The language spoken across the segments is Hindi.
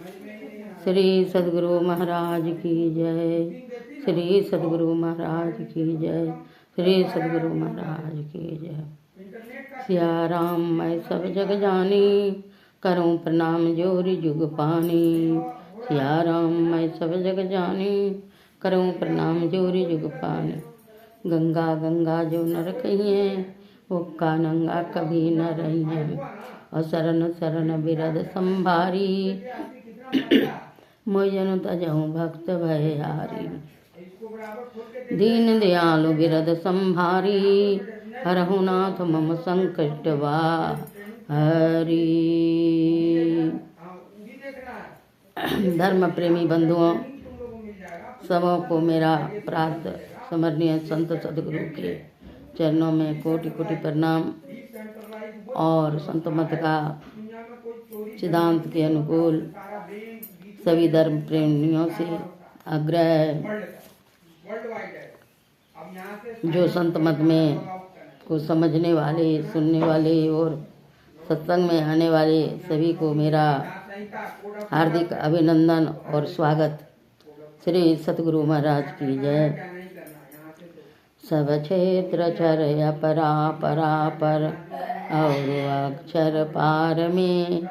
श्री सद्गुरु महाराज की जय। श्री सद्गुरु महाराज की जय। श्री सद्गुरु महाराज की जय। सिया राम मैं सब जग जानी, करूं प्रणाम जोरी जुग पानी। सिया राम मैं सब जग जानी, करूं प्रणाम जोरी जुग पानी। गंगा गंगा जो नर कहिए, ओक्का नंगा कभी न रही है। और शरण शरण बिरद संभारी, मोयन तजहु भक्त भयहारी। दीन दयालु बिरद संभारी, हरहु नाथ मम संकट हरि। धर्म प्रेमी बंधुओं, सबों को मेरा प्रात स्मरणीय संत सदगुरु के चरणों में कोटि कोटि प्रणाम। और संत मत का सिद्धांत के अनुकूल सभी धर्म प्रेमियों से आग्रह है, जो संत मत में को समझने वाले, सुनने वाले और सत्संग में आने वाले सभी को मेरा हार्दिक अभिनंदन और स्वागत। श्री सतगुरु महाराज की जय। सब क्षेत्र चर अपरा परापर, और अक्षर पार में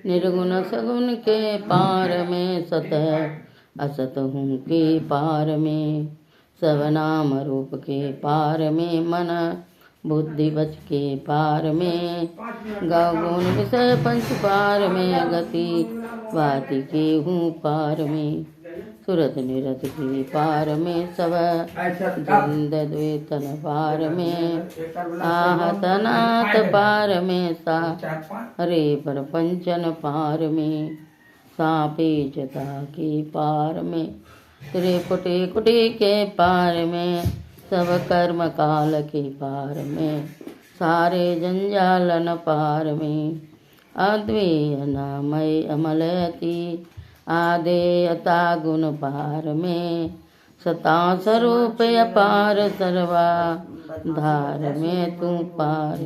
निर्गुण सगुण के पार में। सत असत हूँ के पार में, सब नाम रूप के पार में। मन बुद्धि वच के पार में, गौगुण विषय पंच पार में। गति वाति के हूँ पार में, सुरत निरत के पार में। सब द्वंद द्वेतन पार में, आहत नाथ पार में। सा हरे प्रपंचन पार में, सापेक्षता के पार में। त्रिपुटी कुटी के पार में, सब कर्म काल के पार में। सारे जंजालन पार में, अद्वैय नामय अमलयति। आदेयता गुण पार में, सता स्वरूप अपार। सर्वा धार में तू पार,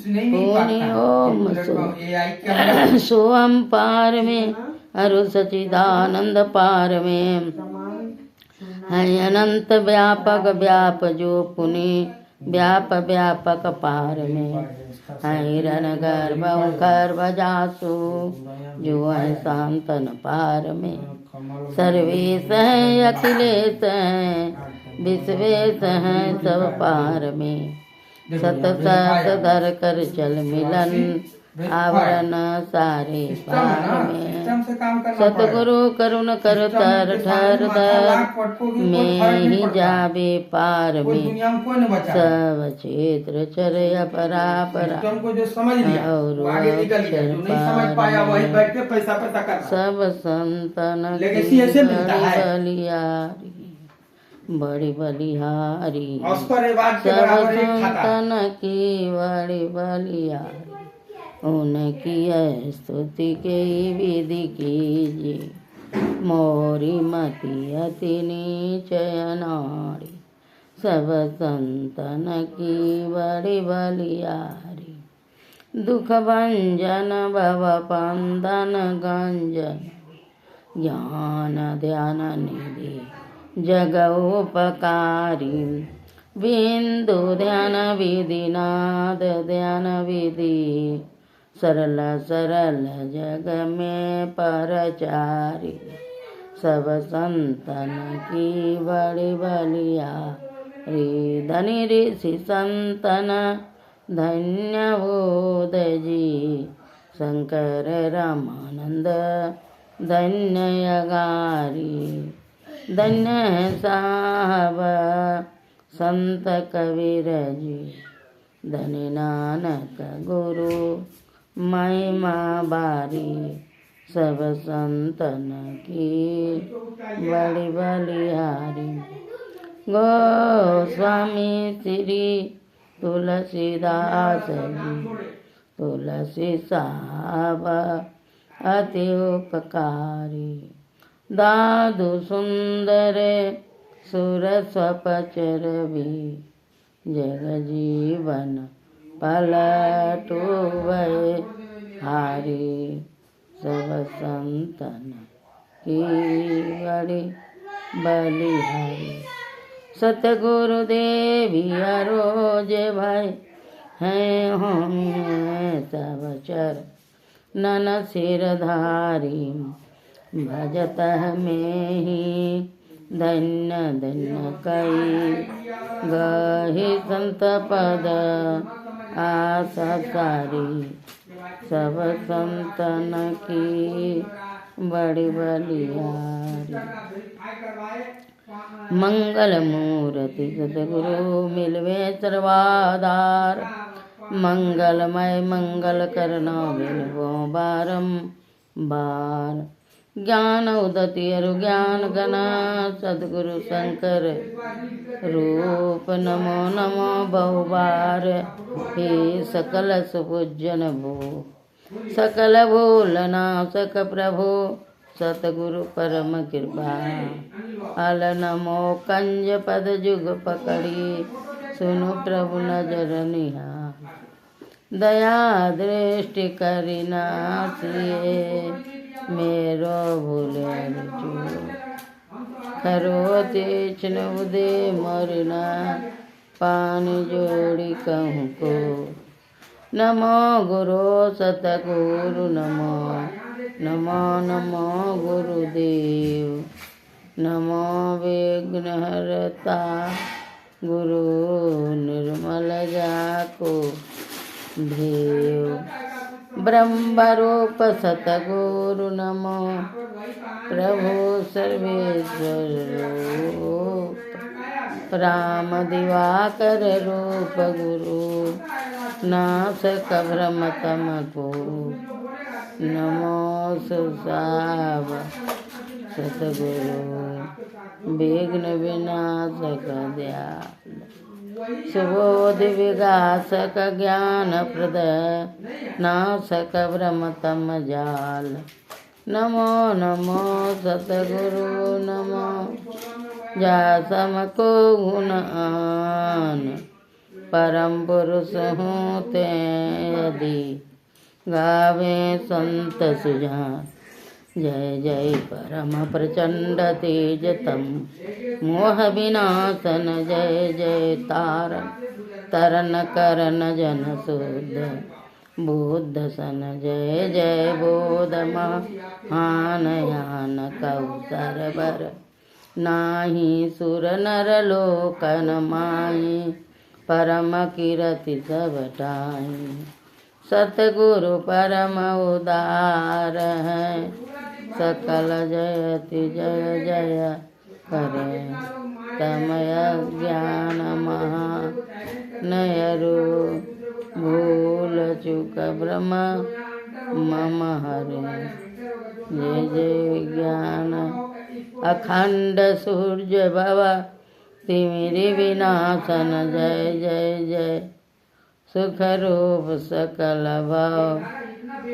पुनि ओम सोम पार में। अरु सचिदानंद पार में, है अनंत व्यापक व्याप जो पुनि व्याप व्यापक पार में। है हिरण गर्भ गर्भ जासु, जो है शांतन पार में। सर्वेश है अखिलेश है, विश्वेश है सब पार में। सत सत धर कर चल मिलन, आवरण सारे पार में। सतगुरु करुण कर तर ठर दर, में ही जावे पार में। सब क्षेत्र चर अपरा परा, और अक्षर पार में। सब संतन की बलियारी, बड़ी बलिहारी। सब संतन की बड़ी बलिहारी, उनकी स्तुति के विधि कीजिए। मोरी मति अति नीचय नारी, सब संतन की बड़ी बलियारी। दुख भंजन भव पंदन गंजन, ज्ञान ध्यान निधि जगोपकारी। बिंदु ध्यान विधि नाद ध्यान विधि, सरल सरल जग में परचारी। सब संतन की बड़ी बलियारी। धनी ऋषि संतन धन्य बोध जी, शंकर रामानंद धन्य अगारी। धन्य है साहब संत कबीर जी, धन्य नानक गुरु महिमा बारी। सब संतन की बड़ी बलिहारी। गोस्वामी श्री तुलसीदास जी, तुलसी साहब अति उपकारी। दादू सुंदर सुर स्वपचर भी, जग जीवन पलटू भय हारी। सब संतन की बड़ी बलिहारी। सतगुरु देविया रोज भाई हैं होंगे सब चर नन सिरधारी। भजत में ही धन्य धन्य कई गही संत पद आशा सारी। सब संतन की बड़ी बलिहारी। मंगल मूर्ति सतगुरु मिलवे सर्वाधार। मंगलमय मंगल करना मिलवो बारंबार। ज्ञान उदति अरु ज्ञान गना सद्गुरु शंकर रूप। नमो नमो बहुबार हे सकल सुपूजन भो। सकल भूल नाशक प्रभु सतगुरु परम कृपा। अल नमो कंज पद जुग पकड़ी सुनु प्रभु नजर निहार। दया दृष्टि करी नासिए मेरो भूले जो। खरो तीक्ष्ण उदे मरना पानी जोड़ी कहूँ को। नमो गुरु सतगुरु नमो नमो नमो गुरुदेव। नमो विघ्नहर्ता गुरु निर्मल जाको देव। ब्रह्मरूप सतगुरु नमो प्रभु सर्वेश्वर रूप। राम दिवाकर रूप गुरु नाशक भ्रम तम को। नमो सुसाव सतगुरु विघ्न विनाशक दयाल। सुबोधि विगासक ज्ञान प्रद नाशक भ्रम तम जाल। नमो नमो सतगुरु नमो जासम को गुण आन। परम पुरुष हूँ ते यदि गावे संत सुजान। जय जय परम प्रचंड तेजतम मोह विनाशन। जय जय तारण तरन करन जन शुद्ध बुद्ध सन। जय जय बोध महान यान कौसर बर। नाही सुर नर लोकन माही परम कीरति सब ठाई। सतगुरु परम उदार है सकल जयति जय जय करे। तमय ज्ञान महा नयरु भूल चुक ब्रह्म मम हरे। जय जय ज्ञान अखंड सूर्य भव तिमिरि विनाशन। जय जय जय सुख रूप सकल भव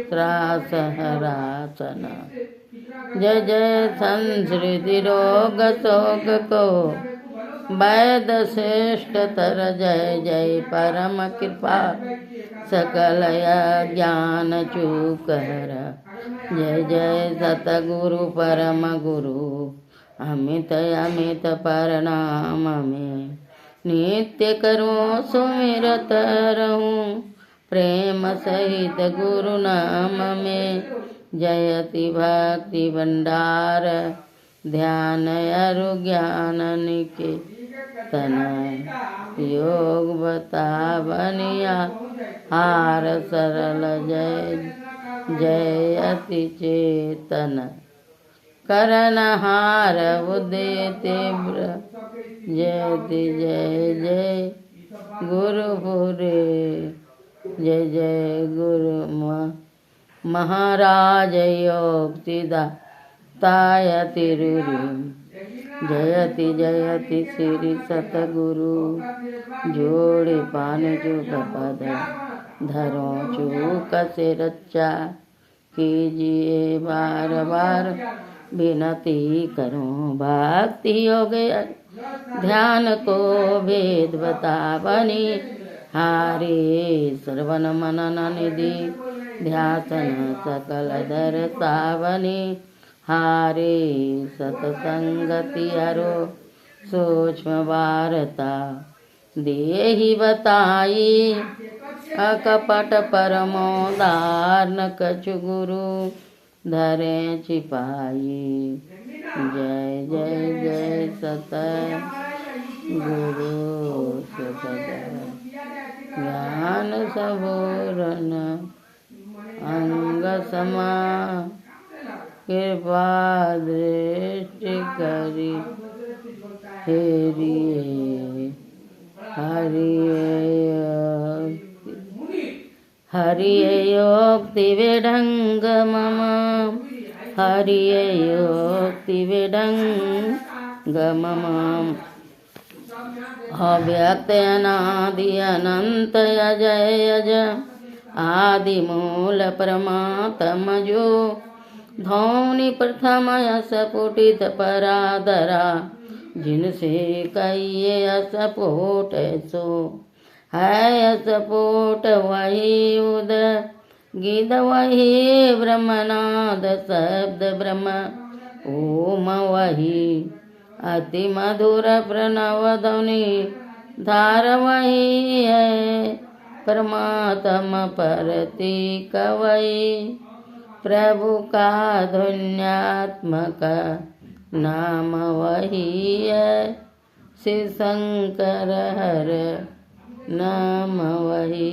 त्रास हरासन। जय जय संस्कृति रोग शोक को वैद श्रेष्ठ तर। जय जय परम कृपा सकल ज्ञान चूक हर। जय जय सतगुरु परम गुरु अमित अमित प्रणाम में। नित्य करूं सुमिरत रहूं प्रेम सहित गुरु नाम में। जयति भक्ति भंडार ध्यान अरु ज्ञान निकेतन। योग बतावनिया हार सरल जय जयति चेतन। करनहार उदय तीव्र जयति जय जय गुरुपुरे। जय जय गुरु महाराज योक्तिदा तायति रुरी। जयति जयति श्री सतगुरु जोड़े पान जुग पद। धरो चूक से रक्षा कीजिए बार बार विनती करूं। भक्ति योग ध्यान को भेद बतावनी हारे। श्रवण मनन निधि ध्यासन सकल दर्शावनी हारे सतसंगति अरो सूक्ष्म वार्ता देहि बताई अकपट परमोदार न कछु गुरु धरे छिपाई। जय जय जय सत गुरु सतत ज्ञान सबूरन अंग समा कृपा दृष्टि करी हेरिए हरिये योक्ति विडंग मम हरिये योक्ति विडंग मम अव्यक्त अनादि अनंत अजय अज आदि मूल परमात्म जो धौनि प्रथम असपुटित परादरा जिनसे कहिए असपोट सो है असपोट वही उदर गीत वही ब्रह्मनाद शब्द ब्रह्म ओम वही अति मधुर प्रणव ध्वनि धार वही है परमात्मा प्रतीक वही प्रभु का धुन्यात्मक नाम वही है शिव शंकर हर नाम वही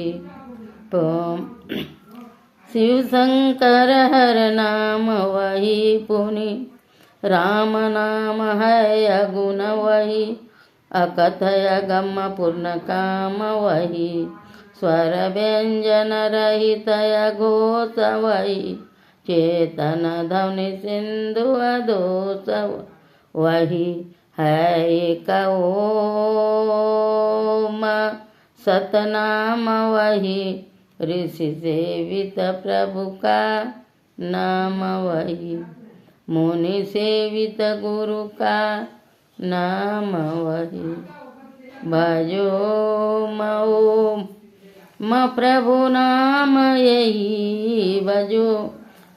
शिव शंकर हर नाम वही पुनि राम नाम है अगुण वही अकथय गम पूर्ण काम वही स्वर व्यंजन रहित घोष वही चेतन ध्वनि सिंधु अदोष वही है एक ओम सतनाम वही ऋषि सेवित प्रभु का नाम वही मुनि सेवित गुरु का नाम वही भजो ओम प्रभु नाम यही भजो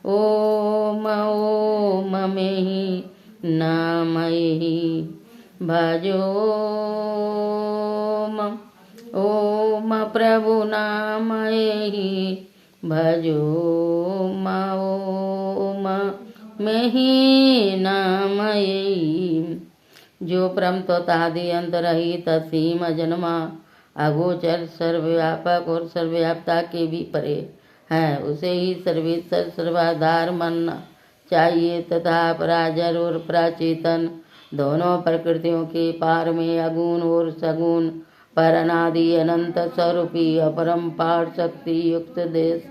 ओम में ही नाम यही भजो ओम प्रभु नाम यही भजो ओम में ही नाम यही जो परम तोतादि अंतरहित असीम जन्मा अगोचर सर्वव्यापक और सर्वव्यापता के भी परे है उसे ही सर्वेश्वर सर्वाधार मानना चाहिए तथा पराजर और प्राचेतन दोनों प्रकृतियों के पार में अगुण और सगुण पर अनादि अनंत स्वरूपी अपरंपार शक्ति युक्त देश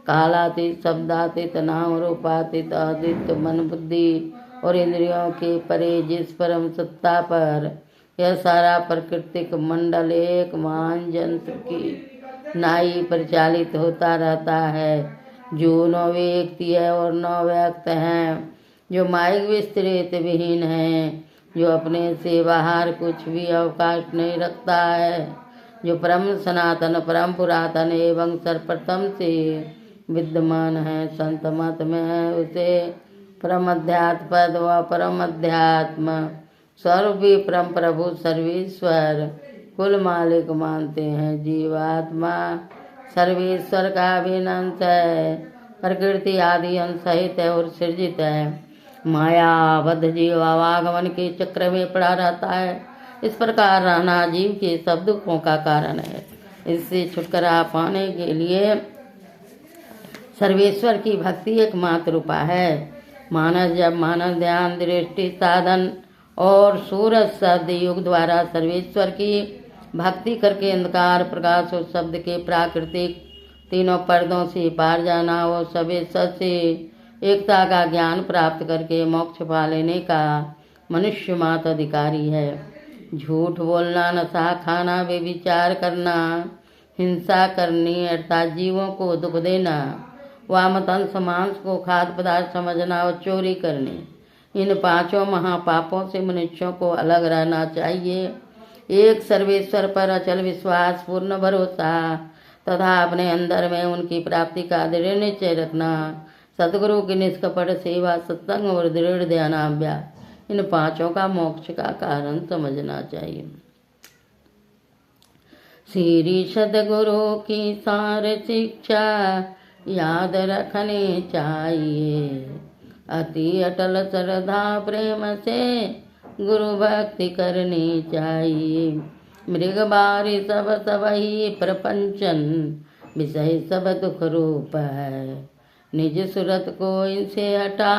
कालातीत शब्दातीत नाम रूपातीत अद्वित मन बुद्धि और इंद्रियों के परे जिस परम सत्ता पर यह सारा प्राकृतिक मंडल एक महान यंत्र की नाई परिचालित होता रहता है जो नौ व्यक्ति है और नौ व्यक्त हैं जो माइक विस्तृत विहीन है जो अपने से बाहर कुछ भी अवकाश नहीं रखता है जो परम सनातन परम पुरातन एवं सर्वप्रथम से विद्यमान है संत मत में है उसे परम अध्यात्म पद व परम अध्यात्म सर्वी परम प्रभु सर्वेश्वर कुल मालिक मानते हैं। जीवात्मा सर्वेश्वर का अभिनंत है प्रकृति आदि अंश सहित है और सृजित है मायाबद्ध जीव आवागमन के चक्र में पड़ा रहता है इस प्रकार रहना जीव के सब दुखों का कारण है। इससे छुटकारा पाने के लिए सर्वेश्वर की भक्ति एकमात्र उपाय है। मानस जब मानस ध्यान दृष्टि साधन और सूरज शब्द युग द्वारा सर्वेश्वर की भक्ति करके अंधकार प्रकाश और शब्द के प्राकृतिक तीनों पर्दों से पार जाना और सर्वेश्वर से एकता का ज्ञान प्राप्त करके मोक्ष पा लेने का मनुष्य मात्र अधिकारी है। झूठ बोलना नशा खाना व्यभिचार करना हिंसा करनी अर्थात जीवों को दुख देना वामतंस मांस को खाद्य पदार्थ समझना और चोरी करनी इन पांचों महापापों से मनुष्यों को अलग रहना चाहिए। एक सर्वेश्वर पर अचल विश्वास पूर्ण भरोसा तथा अपने अंदर में उनकी प्राप्ति का दृढ़ निश्चय रखना। सतगुरु की निष्कपट सेवा, सत्संग और दृढ़ ध्यानाभ्यास, इन पांचों का मोक्ष का कारण समझना चाहिए। श्री सतगुरु की सार शिक्षा याद रखनी चाहिए। अति अटल श्रद्धा प्रेम से गुरु भक्ति करनी चाहिए। मृग बारी सब ही प्रपंचन, विषय सब दुख रूप है। निज सूरत को इनसे हटा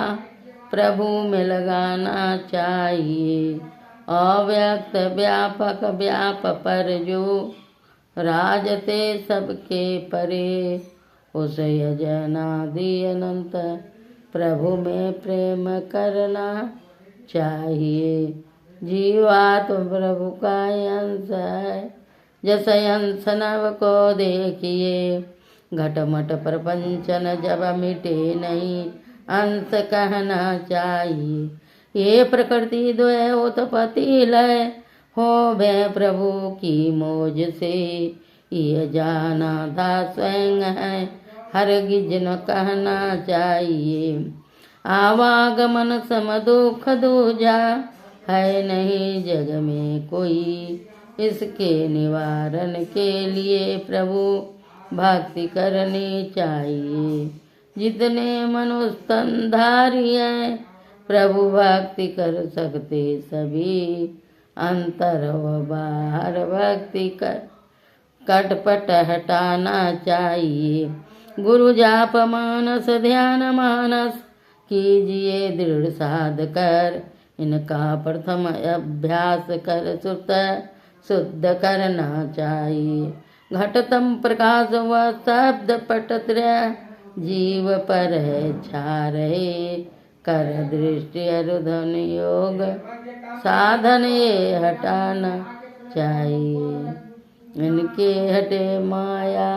प्रभु में लगाना चाहिए। अव्यक्त व्यापक व्याप पर जो राजते सबके परे, उस यजनादि अनंत प्रभु में प्रेम करना चाहिए। जीवात्म प्रभु का अंश है, जस अंश नव को देखिए। घटमट प्रपंचन जब मिटे नहीं, अंश कहना चाहिए। ये प्रकृति द्वय उत्पत्ति लय, हो वे प्रभु की मौज से। ये जाना था स्वयं है, हरगिज न कहना चाहिए। आवागमन सम दुख दूजा, है नहीं जग में कोई। इसके निवारण के लिए प्रभु भक्ति करनी चाहिए। जितने मनुष्य तनधारी हैं, प्रभु भक्ति कर सकते सभी। अंतर व बाहर भक्ति कर कटपट हटाना चाहिए। गुरु जाप मानस ध्यान मानस, कीजिए दृढ़ साध कर। इनका प्रथम अभ्यास कर शुद्ध करना चाहिए। घटतम प्रकाश व शब्द पटत्रय, जीव पर है छा रहे। कर दृष्टि अरुधन योग, साधन ये हटाना चाहिए। इनके हटे माया,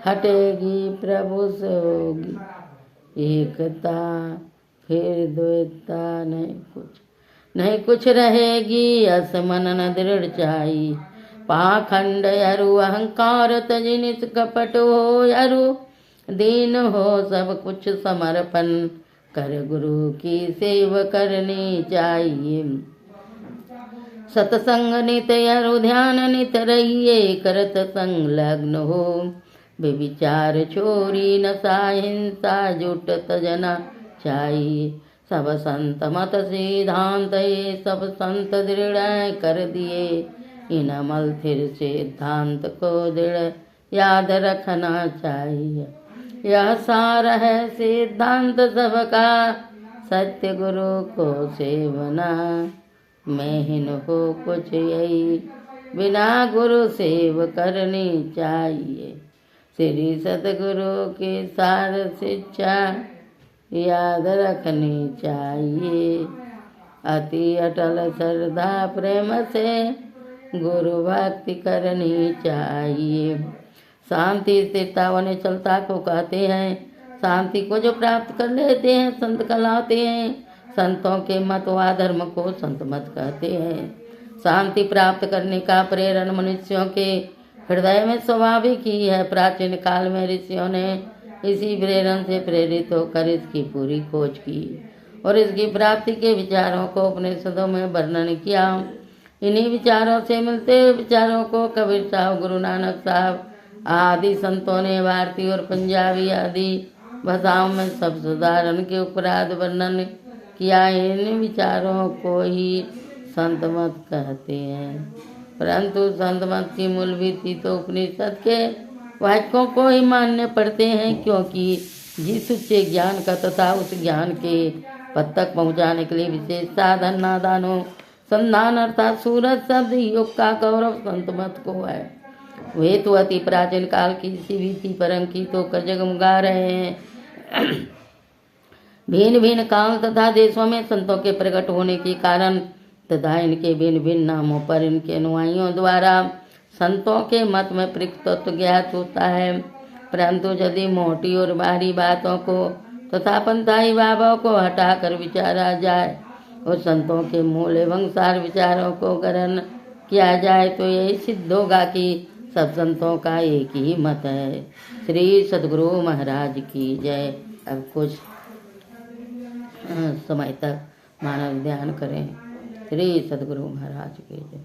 हटेगी प्रभु से होगी एकता। फिर द्वैता नहीं कुछ रहेगी। असमनन दृढ़ चाहिए। पाखंड अरु अहंकार तजि निष्कपट हो अरु। दीन हो सब कुछ समर्पण कर, गुरु की सेवा करनी चाहिए। सत्संग नित अरु ध्यान नित रहिए, करत संलग्न हो। विचार छोरी नशा हिंसा जुटत जना चाहिए। सब संत मत सिद्धांत ये सब संत दृढ़ कर दिए। इन अमल थिर सिद्धांत को दृढ़ याद रखना चाहिए। यह सार है सिद्धांत सबका, सत्य गुरु को सेवना। मैं हिन हो कुछ यही, बिना गुरु सेव करनी चाहिए। श्री सतगुरु की सार शिक्षा याद रखनी चाहिए। अति अटल श्रद्धा प्रेम से गुरु भक्ति करनी चाहिए। शांति स्थिरता व निश्चलता को कहते हैं। शांति को जो प्राप्त कर लेते हैं संत कहलाते हैं। संतों के मत व धर्म को संत मत कहते हैं। शांति प्राप्त करने का प्रेरण मनुष्यों के हृदय में स्वाभाविक ही है। प्राचीन काल में ऋषियों ने इसी प्रेरण से प्रेरित होकर इसकी पूरी खोज की और इसकी प्राप्ति के विचारों को उपनिषदों में वर्णन किया। इन्हीं विचारों से मिलते हुए विचारों को कबीर साहब, गुरु नानक साहब आदि संतों ने भारतीय और पंजाबी आदि भाषाओं में सब सुधारण के उपराध वर्णन किया। इन विचारों को ही संत मत कहते हैं। परंतु संत मत की मूल विधि तो उपनिषद के वाक्यों को ही मानने पड़ते हैं, क्योंकि जिस उच्च ज्ञान का तथा उस ज्ञान के पद तक पहुँचाने के लिए विशेष साधन नादानो संधान अर्थात सूरज शब्द योग का गौरव संत मत को है। वे तो अति प्राचीन काल की इसी विधि पर अंकित होकर जगमगा रहे हैं। भिन्न भिन्न काल तथा देशों में संतों के प्रकट होने के कारण तथा इनके भिन्न भिन्न नामों पर इनके अनुयायियों द्वारा संतों के मत में प्रकृत ज्ञात होता है। परंतु यदि मोटी और बाहरी बातों को तथा पंथाई भावों को हटाकर विचारा जाए और संतों के मूल एवं सार विचारों को ग्रहण किया जाए तो यही सिद्ध होगा कि सब संतों का एक ही मत है। श्री सद्गुरु महाराज की जय। अब कुछ समय तक मानव ध्यान करें। श्री सद्गुरु महाराज की जय।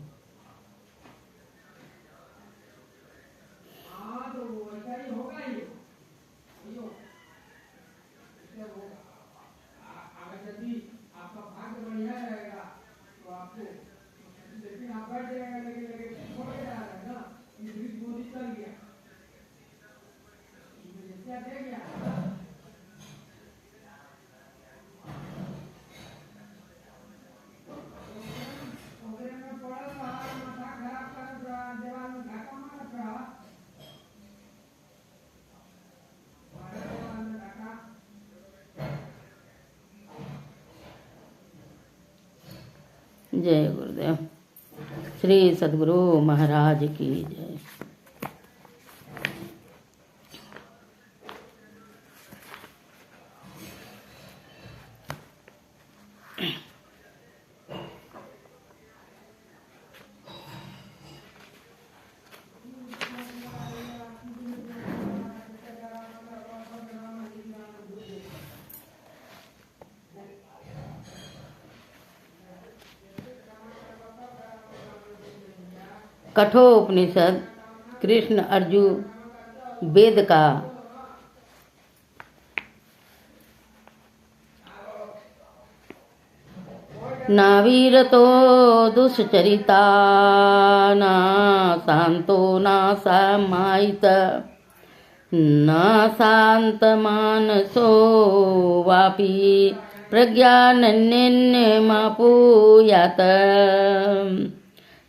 जय गुरुदेव। श्री सद्गुरु महाराज की जय। कठोपनिषद कृष्ण अर्जुन वेद का ना वीरतो दुष्चरिता ना शांतो ना समाहित ना शांत मानसो वापी प्रज्ञानन्यमापूयात।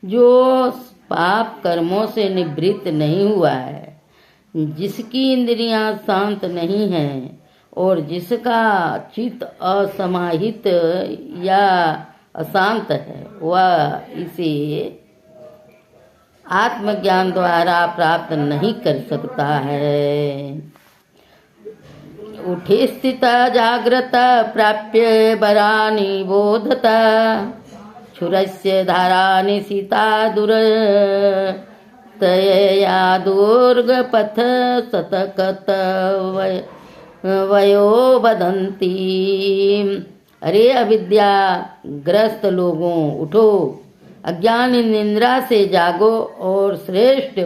जो पाप कर्मों से निवृत्त नहीं हुआ है, जिसकी इंद्रियां शांत नहीं हैं और जिसका चित्त असमाहित या अशांत है, वह इसे आत्मज्ञान द्वारा प्राप्त नहीं कर सकता है। उठे स्थित जागृत प्राप्य बरानि बोधता क्षुरस्य धारानि सीता दुरतया दुर्गपथ सतकत वयो बदंती। अरे अविद्या ग्रस्त लोगों, उठो, अज्ञान निंद्रा से जागो और श्रेष्ठ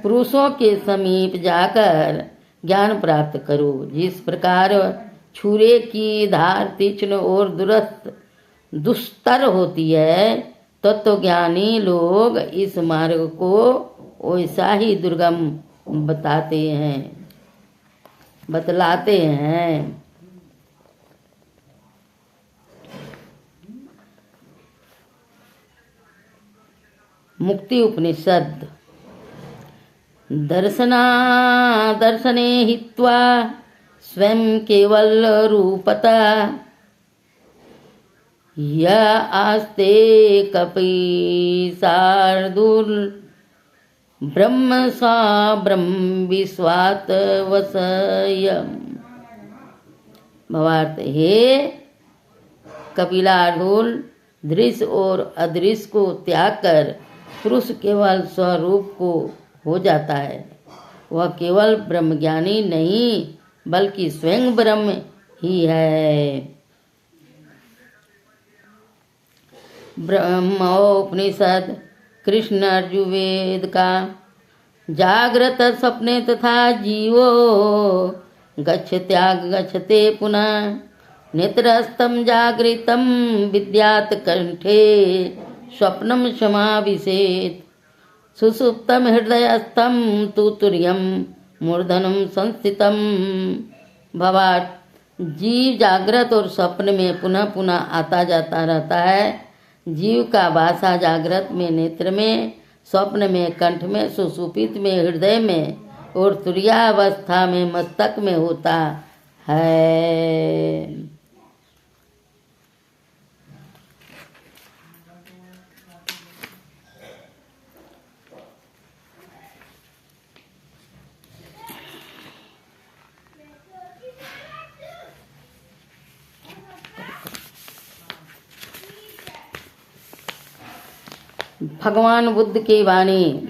पुरुषों के समीप जाकर ज्ञान प्राप्त करो। जिस प्रकार छुरे की धार तीक्ष्ण और दुस्तर होती है, तत्वज्ञानी लोग इस मार्ग को वैसा ही दुर्गम बतलाते हैं। मुक्ति उपनिषद दर्शने हित्वा स्वयं केवल रूपता या आस्ते कपि शार्दूल ब्रह्म सा ब्रह्म विश्वात वसयम। भावार्थ, हे कपिलार्दूल, दृश्य और अदृश्य को त्याग कर पुरुष केवल स्वरूप को हो जाता है। वह केवल ब्रह्मज्ञानी नहीं बल्कि स्वयं ब्रह्म ही है। ब्रह्मोपनिषद कृष्ण अर्जुन वेद का जागृत स्वप्ने तथा जीवो गच्छते पुनः नेत्रस्थं जागृतं विद्यात् कंठे स्वप्नं समाविशेत् सुसुप्तं हृदयस्थं तु तुर्यं मूर्धनं संस्थितं। भवात्, जीव जागृत और स्वप्न में पुनः पुनः आता जाता रहता है। जीव का वासा जागृत में नेत्र में, स्वप्न में कंठ में, सुषुप्त में हृदय में और तुर्यावस्था में मस्तक में होता है। भगवान बुद्ध की वाणी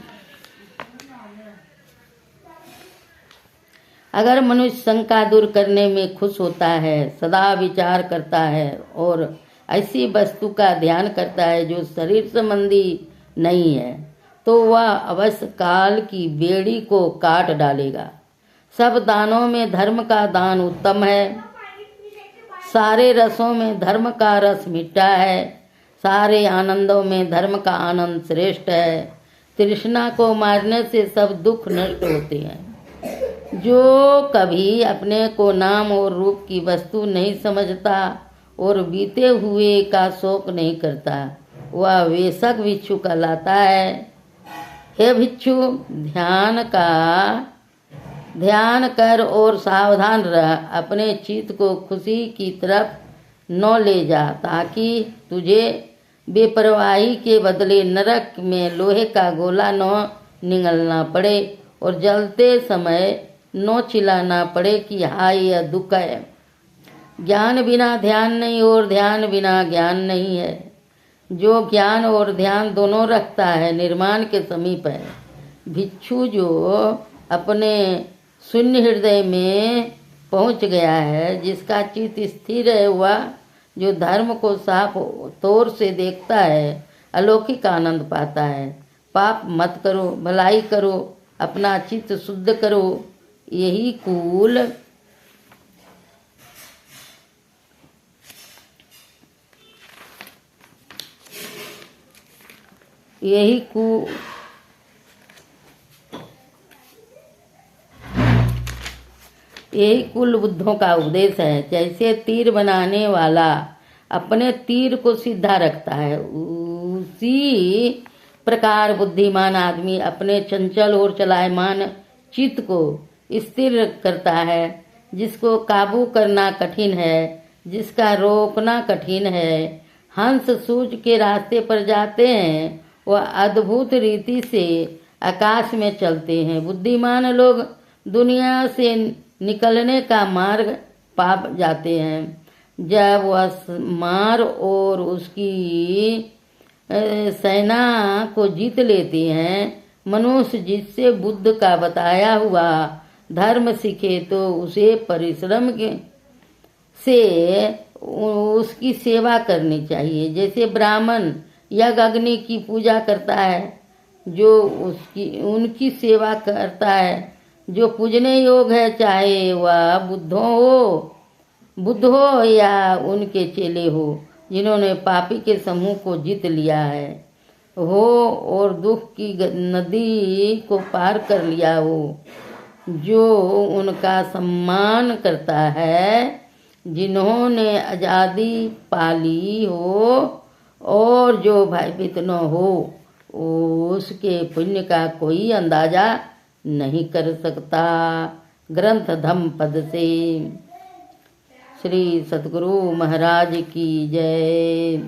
अगर मनुष्य शंका दूर करने में खुश होता है, सदा विचार करता है और ऐसी वस्तु का ध्यान करता है जो शरीर संबंधी नहीं है, तो वह अवश्य काल की बेड़ी को काट डालेगा। सब दानों में धर्म का दान उत्तम है, सारे रसों में धर्म का रस मीठा है, सारे आनंदों में धर्म का आनंद श्रेष्ठ है। तृष्णा को मारने से सब दुख नष्ट होते हैं। जो कभी अपने को नाम और रूप की वस्तु नहीं समझता और बीते हुए का शोक नहीं करता, वह वेशक भिक्षु कहलाता है। हे भिक्षु, ध्यान कर और सावधान रह, अपने चित्त को खुशी की तरफ न ले जा, ताकि तुझे बेपरवाही के बदले नरक में लोहे का गोला न निगलना पड़े और जलते समय न चिल्लाना पड़े कि हाय यह दुख है। ज्ञान बिना ध्यान नहीं और ध्यान बिना ज्ञान नहीं है। जो ज्ञान और ध्यान दोनों रखता है, निर्माण के समीप है। भिक्षु जो अपने शून्य हृदय में पहुंच गया है, जिसका चित्त स्थिर है, वह जो धर्म को साफ तौर से देखता है, अलौकिक आनंद पाता है। पाप मत करो, भलाई करो, अपना चित्त शुद्ध करो, यही कुल बुद्धों का उपदेश है। जैसे तीर बनाने वाला अपने तीर को सीधा रखता है, उसी प्रकार बुद्धिमान आदमी अपने चंचल और चलायमान चित्त को स्थिर करता है। जिसको काबू करना कठिन है, जिसका रोकना कठिन है। हंस सूर्य के रास्ते पर जाते हैं, वह अद्भुत रीति से आकाश में चलते हैं। बुद्धिमान लोग दुनिया से निकलने का मार्ग पा जाते हैं। जब वह मार और उसकी सेना को जीत लेते हैं, मनुष्य जिससे बुद्ध का बताया हुआ धर्म सीखे तो उसे परिश्रम से उसकी सेवा करनी चाहिए। जैसे ब्राह्मण यज्ञ अग्नि की पूजा करता है, जो उनकी सेवा करता है, जो पूजने योग है, चाहे वह बुद्ध हो या उनके चेले हो, जिन्होंने पापी के समूह को जीत लिया है हो और दुख की नदी को पार कर लिया हो, जो उनका सम्मान करता है, जिन्होंने आज़ादी पाली हो और जो भयभीत न हो, उसके पुण्य का कोई अंदाजा नहीं कर सकता। ग्रंथ धम्म पद से। श्री सतगुरु महाराज की जय।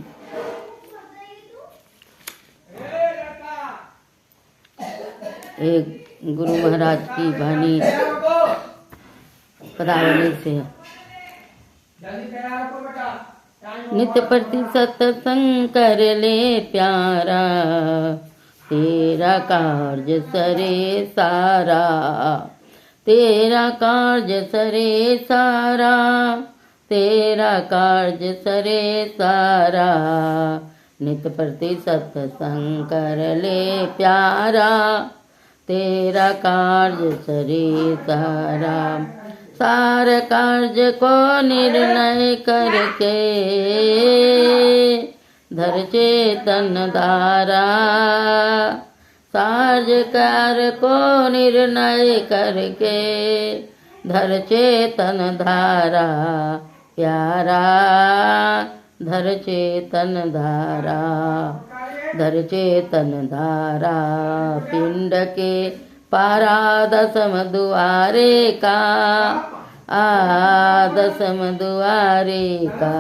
एक गुरु महाराज की वाणी पदावली से। नित्य प्रति सत्संग कर ले प्यारा, तेरा कार्य सरे सारा, तेरा कार्य सरे सारा, तेरा कार्य सरे सारा। नित्य प्रति सत्संग कर ले प्यारा, तेरा कार्य सरे सारा। सार कार्य को निर्णय करके धर चेतन धारा, सार्य कार्य को निर्णय करके धर चेतन धारा प्यारा, धर चेतन धारा, धर चेतन धारा। पिंड के पारादसम दुआरे का, आदसम दुआरे का,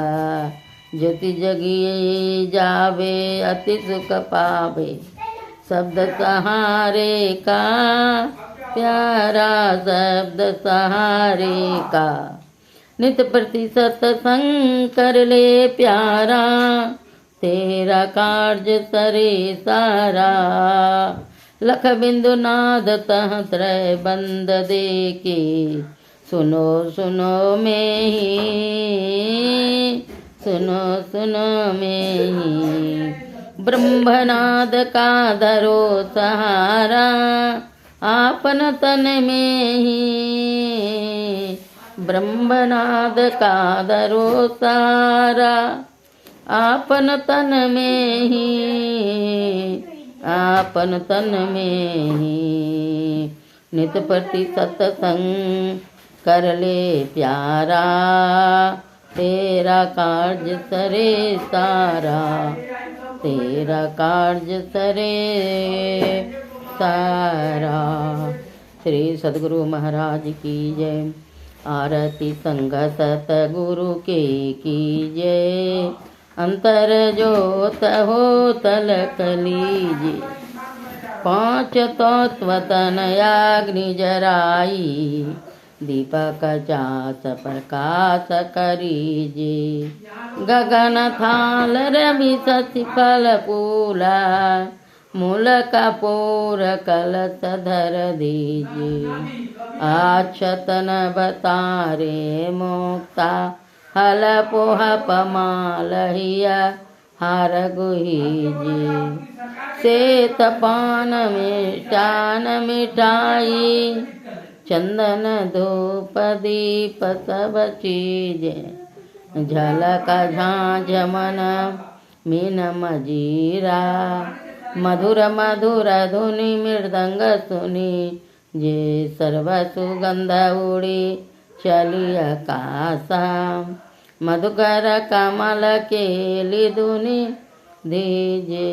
ज्योति जगी जावे अति सुख पावे, शब्द सहारे का प्यारा, शब्द सहारे का। नित्य प्रति सत्संग कर ले प्यारा, तेरा कार्य सरे सारा। लख बिंदु नाद तह त्रय बंद दे के, सुनो सुनो में ही, सुनो सुनो में ही, ब्रह्मनाद का धरो सहारा, आपन तन में ही। ब्रह्मनाद का धरो सहारा, आपन तन में ही, आपन तन में ही। नित प्रति सत्संग कर ले प्यारा, तेरा कार्य सरे सारा, तेरा कार्य सरे सारा। श्री सद्गुरु महाराज की जय। आरती संग सतगुरु के कीजिए, अंतर जोत हो तलक लीजिए। पांच तत्व तनयाग्नि जराई, दीपक चास प्रकाश करीजिए। गगन थाल रवि शशि फल फूला, मूल कपूर कलश धर दीजिए। आक्षतन बतारे मुक्ता, हल पोह पमाल हिया हार गुहीजिए। सेत पान मिष्टान मिठाई, चंदन धूप दीप सब चीजे। झलक झांझ मन मीन मजीरा, मधुर मधुर धुनि मृदंग सुनी। जे सर्व सुगंध उड़ी चली आकाशा, मधुकर कमल केली धुनि दीजे।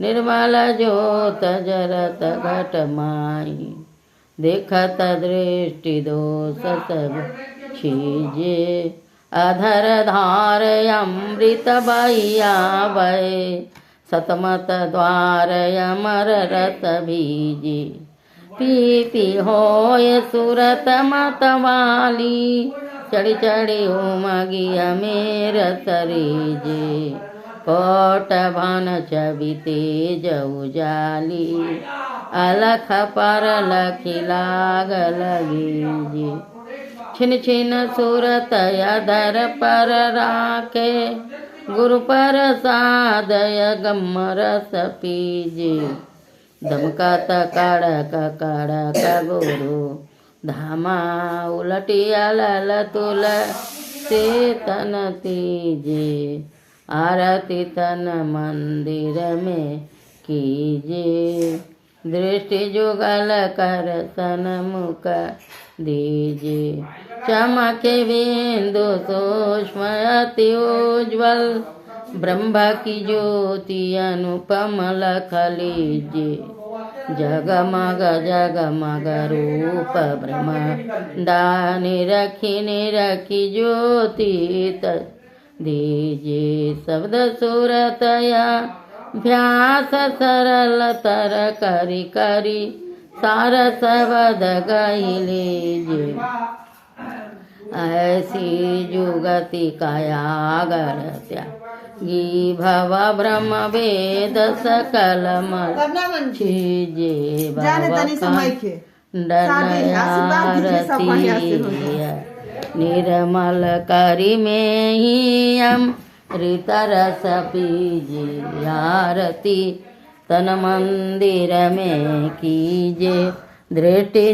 निर्मल ज्योत जरत घट माई, देखत दृष्टि दोष सब छीजे। अधर धार अमृत बहिया बहे, सतमत द्वार अमर रस बीजे। पी पी होय सुरत मतवाली, चढ़ी चढ़ी उमगी अमेर सरीजे। कोट भान छवि तेज उजाली, अलख पर लखी लाग लगीजे। छिन छिन सूरत अधर पर राखे, गुरु प्रसाद गम रस पीजे। दमकत कड़क कड़क गुरु धामा, उलटिया लल तुल से तन तीजे। आरती तन मंदिर में कीजे, दृष्टि जुगल कर सन्मुख दीजे। चमके बिंदु सूक्ष्म अति उज्ज्वल, ब्रह्म की ज्योति अनुपम लख लीजिए। जगमग जगमग रूप ब्रह्मांडा, निरखी ज्योति दीजिए। शब्द सूरतया भ्यास सरल तर करी करी, सार शब्द गाई लीजिए। ऐसी जुगति कायागर त्यागी, भव ब्रह्म वेद सकल मल छीजे। निर्मल करी में ही अमृत रस पीजे। आरती तन मंदिर में कीजे, दृष्टि